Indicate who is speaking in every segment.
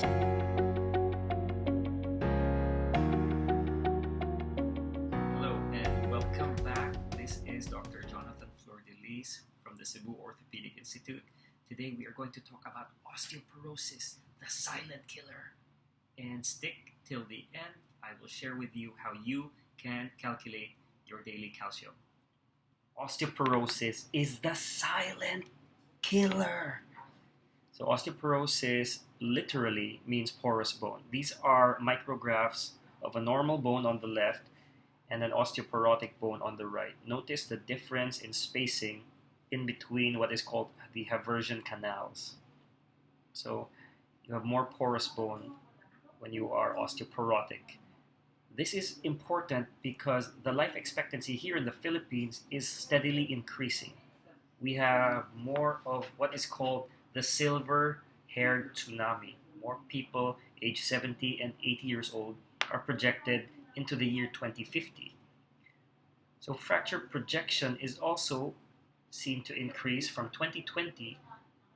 Speaker 1: Hello and welcome back. This is Dr. Jonathan Flor-de-Lis from the Cebu Orthopedic Institute. Today we are going to talk about osteoporosis, the silent killer. And stick till the end. I will share with you how you can calculate your daily calcium. Osteoporosis is the silent killer. So osteoporosis literally means porous bone. These are micrographs of a normal bone on the left and an osteoporotic bone on the right. Notice the difference in spacing in between what is called the haversian canals. So you have more porous bone when you are osteoporotic. This is important because the life expectancy here in the Philippines is steadily increasing. We have more of what is called the silver-haired tsunami. More people aged 70 and 80 years old are projected into the year 2050. So fracture projection is also seen to increase from 2020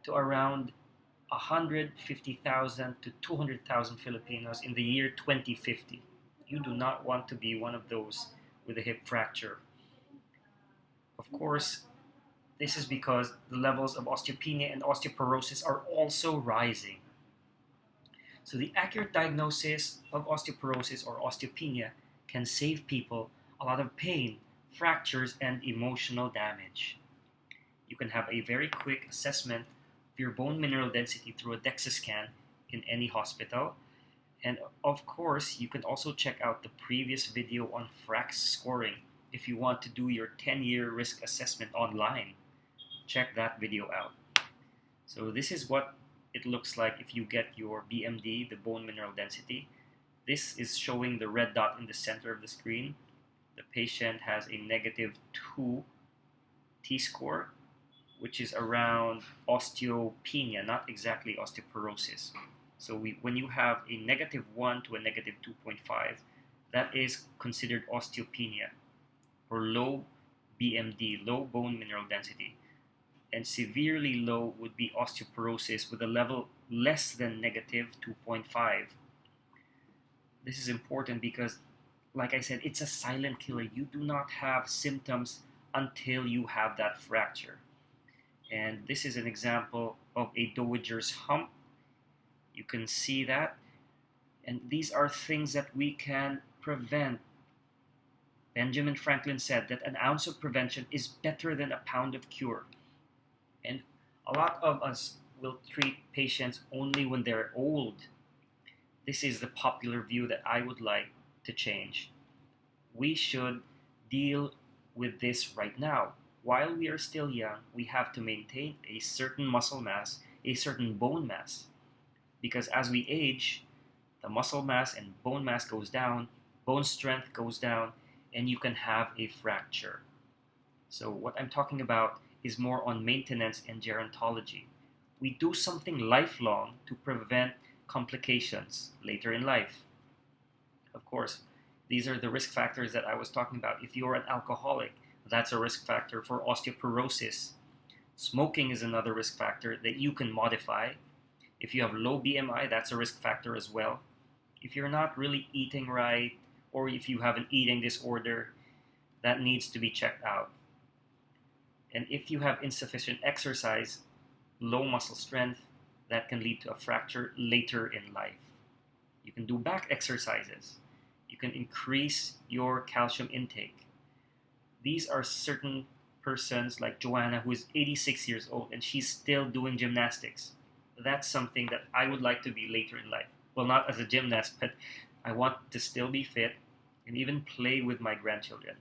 Speaker 1: to around 150,000 to 200,000 Filipinos in the year 2050. You do not want to be one of those with a hip fracture. Of course, this is because the levels of osteopenia and osteoporosis are also rising. So the accurate diagnosis of osteoporosis or osteopenia can save people a lot of pain, fractures, and emotional damage. You can have a very quick assessment of your bone mineral density through a DEXA scan in any hospital. And of course, you can also check out the previous video on FRAX scoring if you want to do your 10-year risk assessment online. Check that video out. So this is what it looks like if you get your BMD, the bone mineral density. This is showing the red dot in the center of the screen. The patient has a -2 T-score, which is around osteopenia, not exactly osteoporosis. So when you have a -1 to a -2.5, that is considered osteopenia, or low BMD, low bone mineral density. And severely low would be osteoporosis with a level less than -2.5. This is important because, like I said, it's a silent killer. You do not have symptoms until you have that fracture. And this is an example of a Dowager's hump. You can see that. And these are things that we can prevent. Benjamin Franklin said that an ounce of prevention is better than a pound of cure. And a lot of us will treat patients only when they're old. This is the popular view that I would like to change. We should deal with this right now. While we are still young, we have to maintain a certain muscle mass, a certain bone mass. Because as we age, the muscle mass and bone mass goes down, bone strength goes down, and you can have a fracture. So what I'm talking about is more on maintenance and gerontology. We do something lifelong to prevent complications later in life. Of course, these are the risk factors that I was talking about. If you're an alcoholic, that's a risk factor for osteoporosis. Smoking is another risk factor that you can modify. If you have low BMI, that's a risk factor as well. If you're not really eating right, or if you have an eating disorder, that needs to be checked out. And if you have insufficient exercise, low muscle strength, that can lead to a fracture later in life. You can do back exercises. You can increase your calcium intake. These are certain persons like Joanna, who is 86 years old and she's still doing gymnastics. That's something that I would like to be later in life. Well, not as a gymnast, but I want to still be fit and even play with my grandchildren.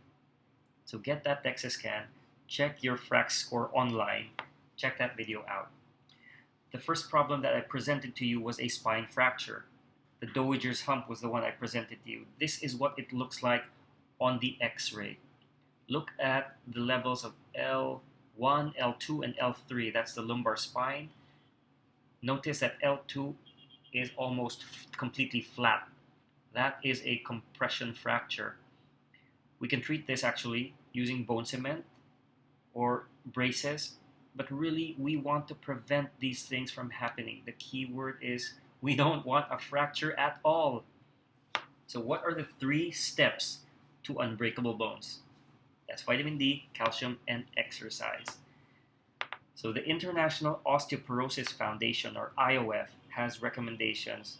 Speaker 1: So get that DEXA scan, check your FRAX score online, check that video out. The first problem that I presented to you was a spine fracture. The Dowager's hump was the one I presented to you. This is what it looks like on the X-ray. Look at the levels of L1, L2, and L3. That's the lumbar spine. Notice that L2 is almost completely flat. That is a compression fracture. We can treat this actually using bone cement or braces, but really we want to prevent these things from happening. The key word is We don't want a fracture at all. So what are the 3 steps to unbreakable bones? That's vitamin D, calcium, and exercise. So the International Osteoporosis Foundation, or IOF, has recommendations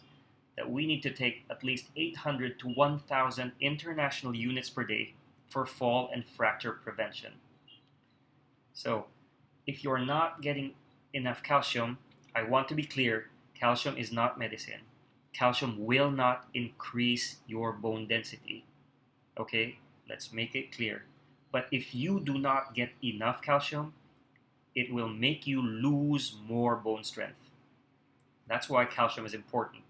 Speaker 1: that we need to take at least 800 to 1,000 international units per day for fall and fracture prevention. So if you're not getting enough calcium, I want to be clear, calcium is not medicine. Calcium will not increase your bone density. Okay, let's make it clear. But if you do not get enough calcium, it will make you lose more bone strength. That's why calcium is important.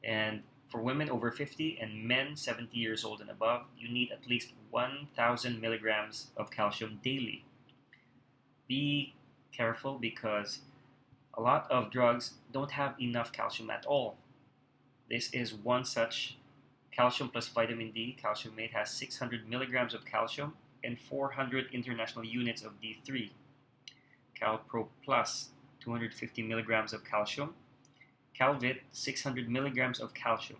Speaker 1: And for women over 50 and men 70 years old and above, you need at least 1,000 milligrams of calcium daily. Be careful because a lot of drugs don't have enough calcium at all. This is one such. Calcium plus vitamin D, Calciumate, has 600 milligrams of calcium and 400 international units of D3. CalPro Plus, 250 milligrams of calcium. Calvit, 600 milligrams of calcium.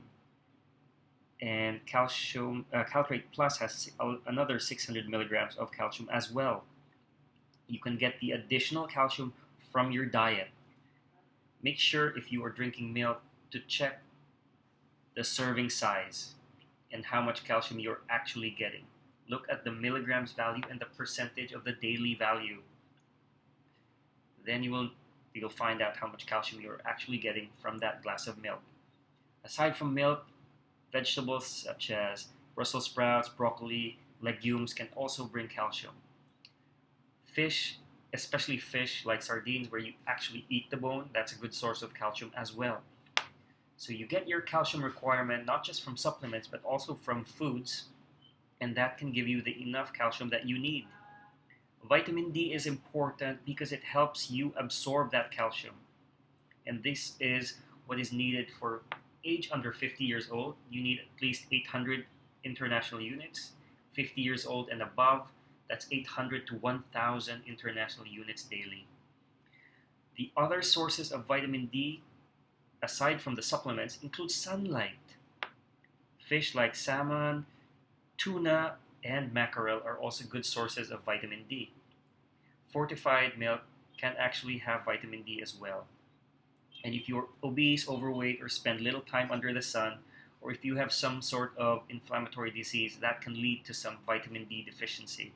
Speaker 1: And Caltrate Plus has another 600 milligrams of calcium as well. You can get the additional calcium from your diet. Make sure if you are drinking milk to check the serving size and how much calcium you're actually getting. Look at the milligrams value and the percentage of the daily value. Then you'll find out how much calcium you're actually getting from that glass of milk. Aside from milk, vegetables such as Brussels sprouts, broccoli, legumes can also bring calcium. Fish, especially fish like sardines where you actually eat the bone, that's a good source of calcium as well. So you get your calcium requirement not just from supplements but also from foods, and that can give you the enough calcium that you need. Vitamin D is important because it helps you absorb that calcium. And this is what is needed for age under 50 years old. You need at least 800 international units. 50 years old and above, that's 800 to 1,000 international units daily. The other sources of vitamin D, aside from the supplements, include sunlight. Fish like salmon, tuna, and mackerel are also good sources of vitamin D. Fortified milk can actually have vitamin D as well. And if you're obese, overweight, or spend little time under the sun, or if you have some sort of inflammatory disease, that can lead to some vitamin D deficiency.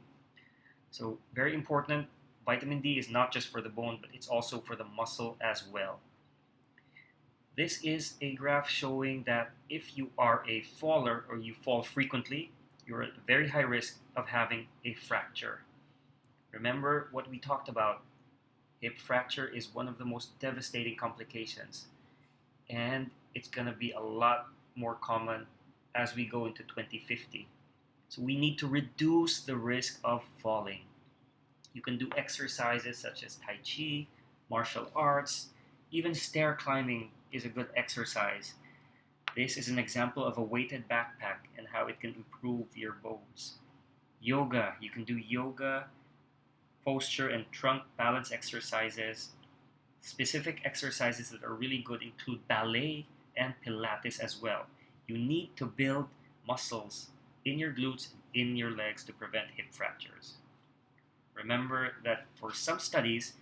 Speaker 1: So very important, vitamin D is not just for the bone, but it's also for the muscle as well. This is a graph showing that if you are a faller or you fall frequently, you're at very high risk of having a fracture. Remember what we talked about. Hip fracture is one of the most devastating complications, and it's going to be a lot more common as we go into 2050. So we need to reduce the risk of falling. You can do exercises such as TAICHI, martial arts, even stair climbing is a good exercise. This is an example of a weighted backpack and how it can improve your bones. Yoga, you can do yoga, posture and trunk balance exercises. Specific exercises that are really good include ballet and Pilates as well. You need to build muscles in your glutes and in your legs to prevent hip fractures. Remember that for some studies,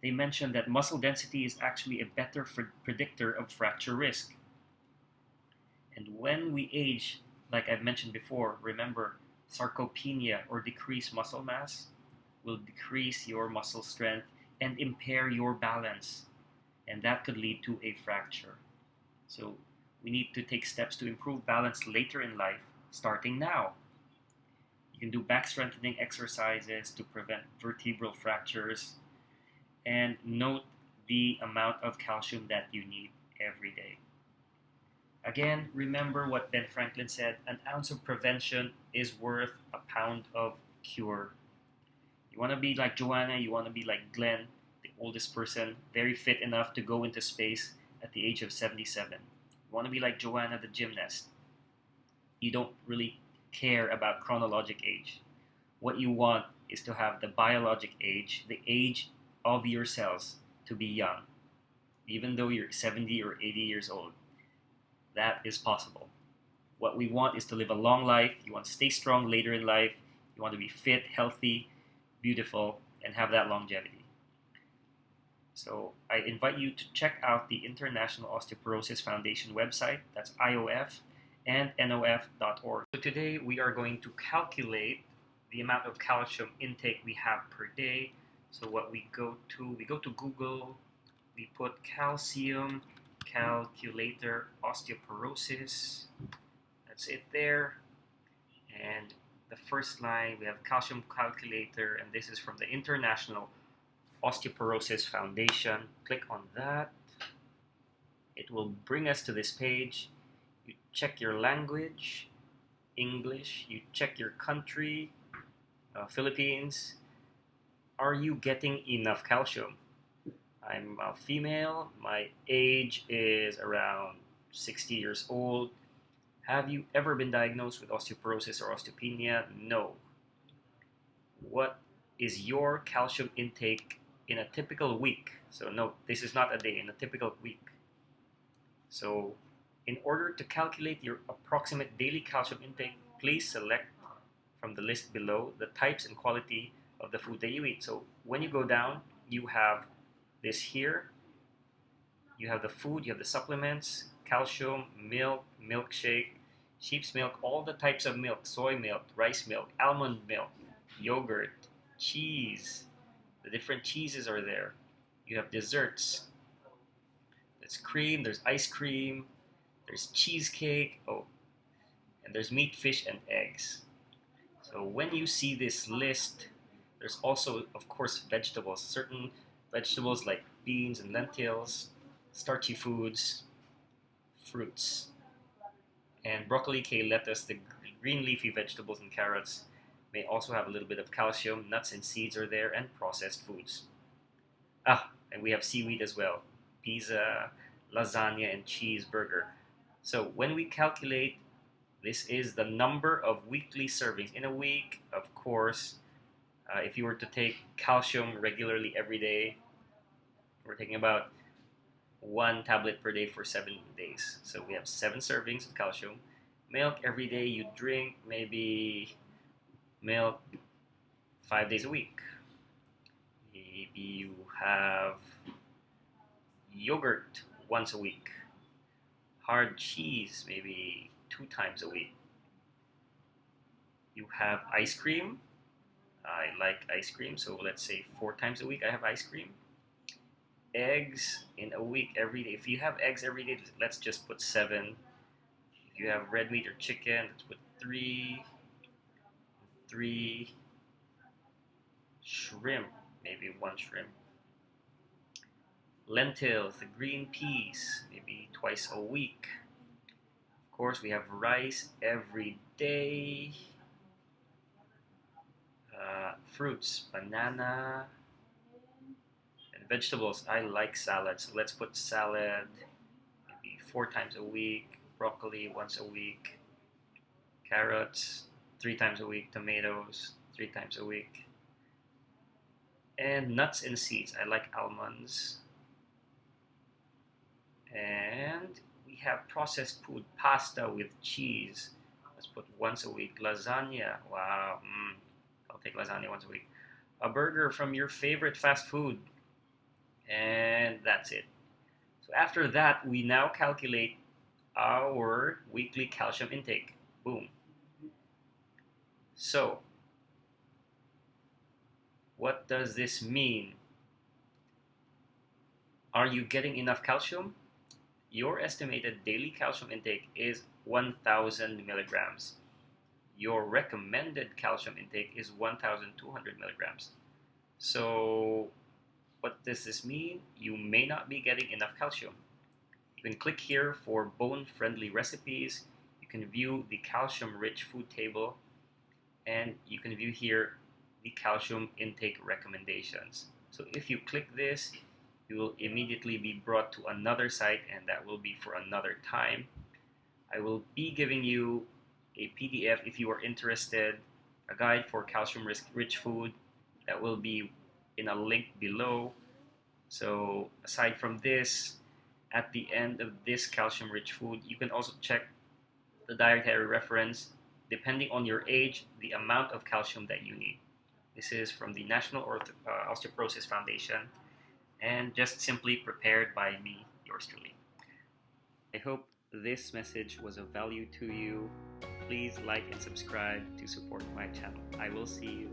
Speaker 1: they mentioned that muscle density is actually a better predictor of fracture risk. And when we age, like I've mentioned before, remember, sarcopenia or decreased muscle mass will decrease your muscle strength and impair your balance, and that could lead to a fracture. So we need to take steps to improve balance later in life, starting now. You can do back strengthening exercises to prevent vertebral fractures, and note the amount of calcium that you need every day. Again, remember what Ben Franklin said, an ounce of prevention is worth a pound of cure. You want to be like Joanna, you want to be like Glenn, the oldest person, very fit enough to go into space at the age of 77. You want to be like Joanna, the gymnast. You don't really care about chronologic age. What you want is to have the biologic age, the age of your cells, to be young. even though you're 70 or 80 years old. That is possible. What we want is to live a long life. You want to stay strong later in life. You want to be fit, healthy, beautiful, and have that longevity. So I invite you to check out the International Osteoporosis Foundation website. That's IOF and NOF.org. So today we are going to calculate the amount of calcium intake we have per day. So what we go to Google, we put calcium calculator osteoporosis. That's it there. And the first line, we have calcium calculator, and this is from the International Osteoporosis Foundation. Click on that. It will bring us to this page. You check your language, English. You check your country, Philippines. Are you getting enough calcium? I'm a female. My age is around 60 years old. Have you ever been diagnosed with osteoporosis or osteopenia? No. What is your calcium intake in a typical week? So no, this is not a day, in a typical week. So in order to calculate your approximate daily calcium intake, please select from the list below the types and quality of the food that you eat. So when you go down, you have this here. You have the food, you have the supplements, calcium, milk, milkshake, sheep's milk, all the types of milk, soy milk, rice milk, almond milk, yogurt, cheese. The different cheeses are there. You have desserts. There's cream, there's ice cream, there's cheesecake, and there's meat, fish, and eggs. So when you see this list, there's also, of course, vegetables. Certain vegetables like beans and lentils, starchy foods, fruits, and broccoli, kale, lettuce, the green leafy vegetables and carrots may also have a little bit of calcium. Nuts and seeds are there, and processed foods. And we have seaweed as well. Pizza, lasagna, and cheeseburger. So when we calculate, this is the number of weekly servings. In a week, of course, if you were to take calcium regularly every day, we're taking about 1 tablet per day for 7 days. So we have 7 servings of calcium. Milk every day, you drink maybe milk 5 days a week. Maybe you have yogurt once a week. Hard cheese maybe 2 times a week. You have ice cream. I like ice cream, so let's say 4 times a week I have ice cream. Eggs in a week every day. If you have eggs every day, let's just put 7. If you have red meat or chicken, let's put 3. Shrimp, maybe 1 shrimp. Lentils, the green peas, maybe twice a week. Of course, we have rice every day. Fruits, banana, and vegetables. I like salad, so let's put salad maybe 4 times a week. Broccoli once a week. Carrots 3 times a week. Tomatoes 3 times a week. And nuts and seeds. I like almonds. And we have processed food, pasta with cheese. Let's put once a week. Lasagna. Wow. I'll take lasagna once a week. A burger from your favorite fast food. And that's it. So after that, we now calculate our weekly calcium intake. Boom. So, what does this mean? Are you getting enough calcium? Your estimated daily calcium intake is 1,000 milligrams. Your recommended calcium intake is 1,200 milligrams. So, what does this mean? You may not be getting enough calcium. You can click here for bone-friendly recipes. You can view the calcium-rich food table, and you can view here the calcium intake recommendations. So if you click this, you will immediately be brought to another site, and that will be for another time. I will be giving you a PDF if you are interested, a guide for calcium-rich food that will be in a link below. So aside from this, at the end of this calcium-rich food. You can also check the dietary reference depending on your age, the amount of calcium that you need. This is from the National Osteoporosis Foundation and just simply prepared by me, yours truly. I hope this message was of value to you. Please like and subscribe to support my channel. I will see you